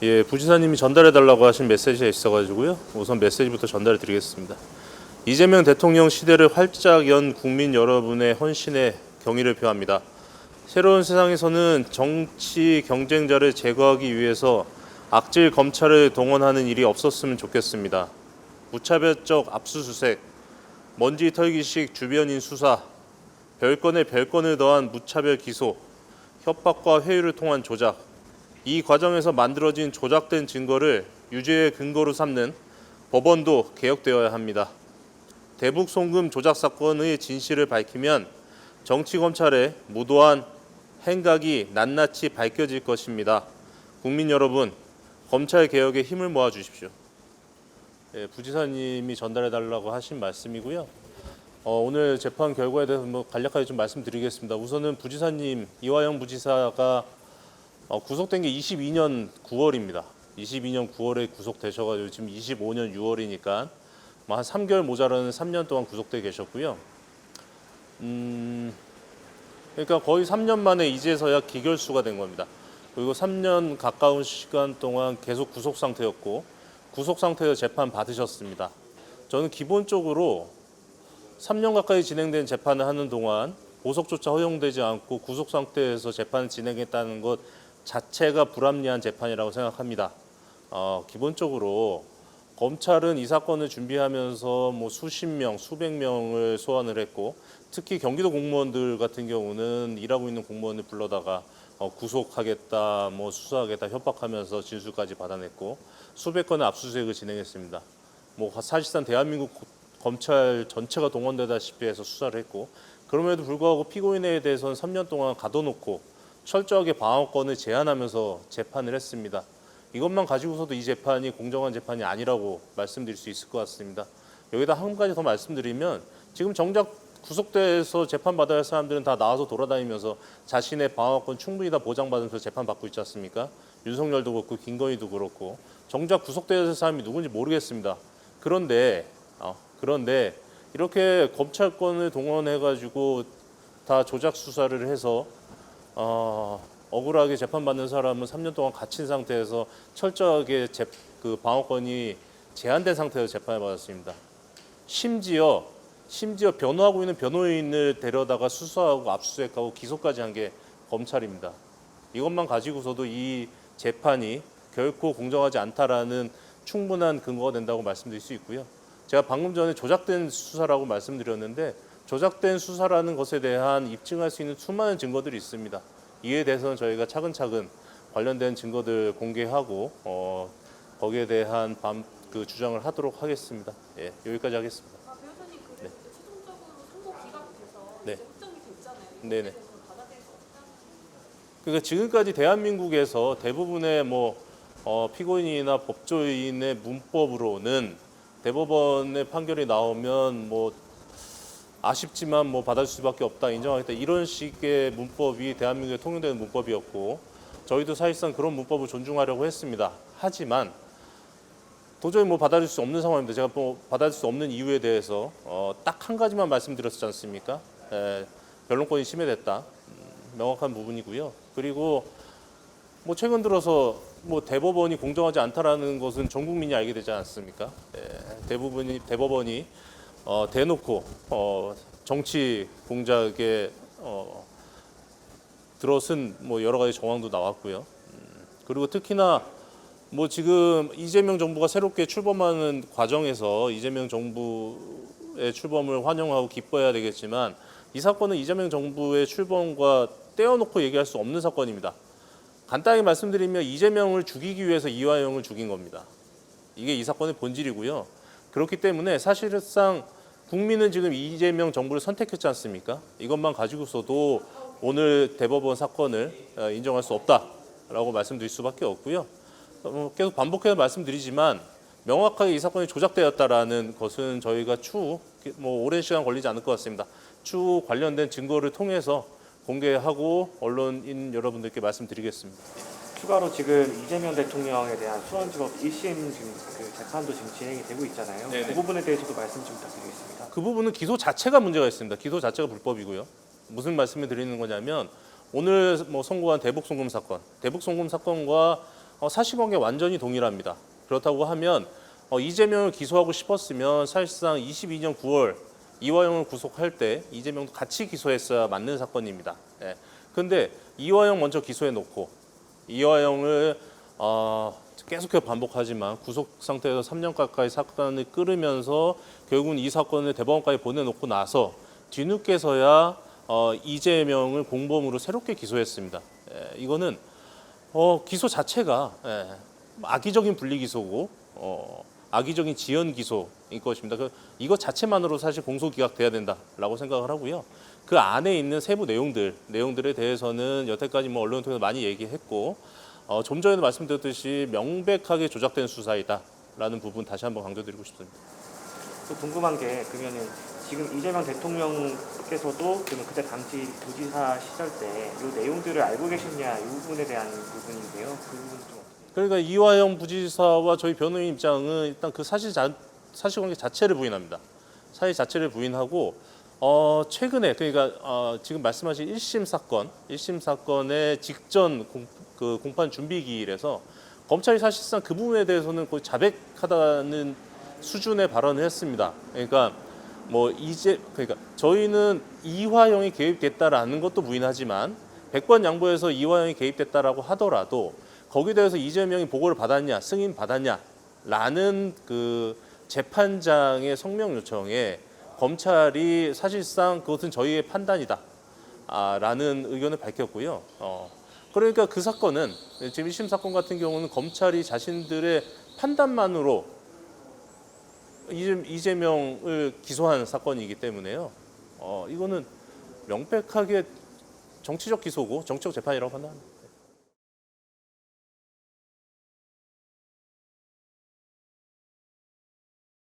예, 부지사님이 전달해달라고 하신 메시지가 있어가지고요. 우선 메시지부터 전달해드리겠습니다. 이재명 대통령 시대를 활짝 연 국민 여러분의 헌신에 경의를 표합니다. 새로운 세상에서는 정치 경쟁자를 제거하기 위해서 악질 검찰을 동원하는 일이 없었으면 좋겠습니다. 무차별적 압수수색, 먼지 털기식 주변인 수사, 별건에 별건을 더한 무차별 기소, 협박과 회유를 통한 조작, 이 과정에서 만들어진 조작된 증거를 유죄의 근거로 삼는 법원도 개혁되어야 합니다. 대북 송금 조작 사건의 진실을 밝히면 정치검찰의 무도한 행각이 낱낱이 밝혀질 것입니다. 국민 여러분, 검찰 개혁에 힘을 모아 주십시오. 예, 부지사님이 전달해달라고 하신 말씀이고요. 오늘 재판 결과에 대해서 간략하게 좀 말씀드리겠습니다. 우선은 부지사님 이화영 부지사가 구속된 게 22년 9월입니다. 22년 9월에 구속되셔가지고 지금 25년 6월이니까 한 3개월 모자라는 3년 동안 구속돼 계셨고요. 그러니까 거의 3년 만에 이제서야 기결수가 된 겁니다. 그리고 3년 가까운 시간 동안 계속 구속 상태였고 구속 상태에서 재판 받으셨습니다. 저는 기본적으로 3년 가까이 진행된 재판을 하는 동안 보석조차 허용되지 않고 구속 상태에서 재판을 진행했다는 것 자체가 불합리한 재판이라고 생각합니다. 기본적으로 검찰은 이 사건을 준비하면서 수십 명, 수백 명을 소환을 했고 특히 경기도 공무원들 같은 경우는 일하고 있는 공무원을 불러다가 구속하겠다, 수사하겠다 협박하면서 진술까지 받아냈고 수백 건의 압수수색을 진행했습니다. 사실상 대한민국 검찰 전체가 동원되다시피 해서 수사를 했고 그럼에도 불구하고 피고인에 대해서는 3년 동안 가둬놓고 철저하게 방어권을 제한하면서 재판을 했습니다. 이것만 가지고서도 이 재판이 공정한 재판이 아니라고 말씀드릴 수 있을 것 같습니다. 여기다 한 가지 더 말씀드리면 지금 정작 구속돼서 재판받아야 할 사람들은 다 나와서 돌아다니면서 자신의 방어권 충분히 다 보장받으면서 재판받고 있지 않습니까? 윤석열도 그렇고 김건희도 그렇고 정작 구속돼야 할 사람이 누군지 모르겠습니다. 그런데 이렇게 검찰권을 동원해가지고 다 조작 수사를 해서 억울하게 재판받는 사람은 3년 동안 갇힌 상태에서 철저하게 그 방어권이 제한된 상태에서 재판을 받았습니다. 심지어 변호하고 있는 변호인을 데려다가 수사하고 압수수색하고 기소까지 한 게 검찰입니다. 이것만 가지고서도 이 재판이 결코 공정하지 않다라는 충분한 근거가 된다고 말씀드릴 수 있고요. 제가 방금 전에 조작된 수사라고 말씀드렸는데 조작된 수사라는 것에 대한 입증할 수 있는 수많은 증거들이 있습니다. 이에 대해서는 저희가 차근차근 관련된 증거들 공개하고 거기에 대한 그 주장을 하도록 하겠습니다. 예, 여기까지 하겠습니다. 변호사님 네. 최종적으로 선고 기각이 돼서 네. 이제 확정이 됐잖아요. 네네. 받아들일 수 없다. 그러니까 지금까지 대한민국에서 대부분의 피고인이나 법조인의 문법으로는 대법원의 판결이 나오면 아쉽지만 받아줄 수밖에 없다, 인정하겠다 이런 식의 문법이 대한민국에 통용되는 문법이었고 저희도 사실상 그런 문법을 존중하려고 했습니다. 하지만 도저히 받아줄 수 없는 상황입니다. 제가 받아줄 수 없는 이유에 대해서 딱 한 가지만 말씀드렸지 않습니까? 변론권이 침해됐다. 명확한 부분이고요. 그리고 최근 들어서 대법원이 공정하지 않다라는 것은 전 국민이 알게 되지 않습니까? 대법원이 대놓고 정치 공작에 들어선 여러 가지 정황도 나왔고요. 그리고 특히나 지금 이재명 정부가 새롭게 출범하는 과정에서 이재명 정부의 출범을 환영하고 기뻐해야 되겠지만 이 사건은 이재명 정부의 출범과 떼어놓고 얘기할 수 없는 사건입니다. 간단하게 말씀드리면 이재명을 죽이기 위해서 이화영을 죽인 겁니다. 이게 이 사건의 본질이고요. 그렇기 때문에 사실상 국민은 지금 이재명 정부를 선택했지 않습니까? 이것만 가지고서도 오늘 대법원 사건을 인정할 수 없다라고 말씀드릴 수밖에 없고요. 계속 반복해서 말씀드리지만 명확하게 이 사건이 조작되었다라는 것은 저희가 추후 오랜 시간 걸리지 않을 것 같습니다. 추후 관련된 증거를 통해서 공개하고 언론인 여러분들께 말씀드리겠습니다. 추가로 지금 이재명 대통령에 대한 수원지법 1심 지금 그 재판도 지금 진행이 되고 있잖아요. 네네. 그 부분에 대해서도 말씀 좀 부탁드리겠습니다. 그 부분은 기소 자체가 문제가 있습니다. 기소 자체가 불법이고요. 무슨 말씀을 드리는 거냐면 오늘 선고한 대북 송금 사건과 사실관계 완전히 동일합니다. 그렇다고 하면 이재명을 기소하고 싶었으면 사실상 22년 9월 이화영을 구속할 때 이재명도 같이 기소했어야 맞는 사건입니다. 그런데 이화영 먼저 기소해놓고 이화영을 계속해서 반복하지만 구속 상태에서 3년 가까이 사건을 끌으면서 결국은 이 사건을 대법원까지 보내놓고 나서 뒤늦게서야 이재명을 공범으로 새롭게 기소했습니다. 이거는 기소 자체가 악의적인 분리 기소고 악의적인 지연 기소인 것입니다. 이것 자체만으로 사실 공소기각돼야 된다라고 생각을 하고요. 그 안에 있는 세부 내용들에 대해서는 여태까지 뭐 언론을 통해서 많이 얘기했고 좀 전에도 말씀드렸듯이 명백하게 조작된 수사이다라는 부분 다시 한번 강조드리고 싶습니다. 또 궁금한 게 그러면은 지금 이재명 대통령께서도 그러면 그때 당시 도지사 시절 때 이 내용들을 알고 계셨냐 이 부분에 대한 부분인데요. 그 부분 좀 어떻게? 그러니까 이화영 부지사와 저희 변호인 입장은 일단 그 사실관계 자체를 부인합니다. 사실 자체를 부인하고 최근에 그러니까 지금 말씀하신 1심 사건의 직전 공판 준비 기일에서 검찰이 사실상 그 부분에 대해서는 거의 자백하다는 수준의 발언을 했습니다. 그러니까 그러니까 저희는 이화영이 개입됐다라는 것도 부인하지만 100번 양보해서 이화영이 개입됐다라고 하더라도 거기에 대해서 이재명이 보고를 받았냐, 승인 받았냐라는 그 재판장의 성명 요청에 검찰이 사실상 그것은 저희의 판단이다라는 의견을 밝혔고요. 그러니까 그 사건은 지금 1심 사건 같은 경우는 검찰이 자신들의 판단만으로 이재명을 기소한 사건이기 때문에요. 이거는 명백하게 정치적 기소고 정치적 재판이라고 판단합니다.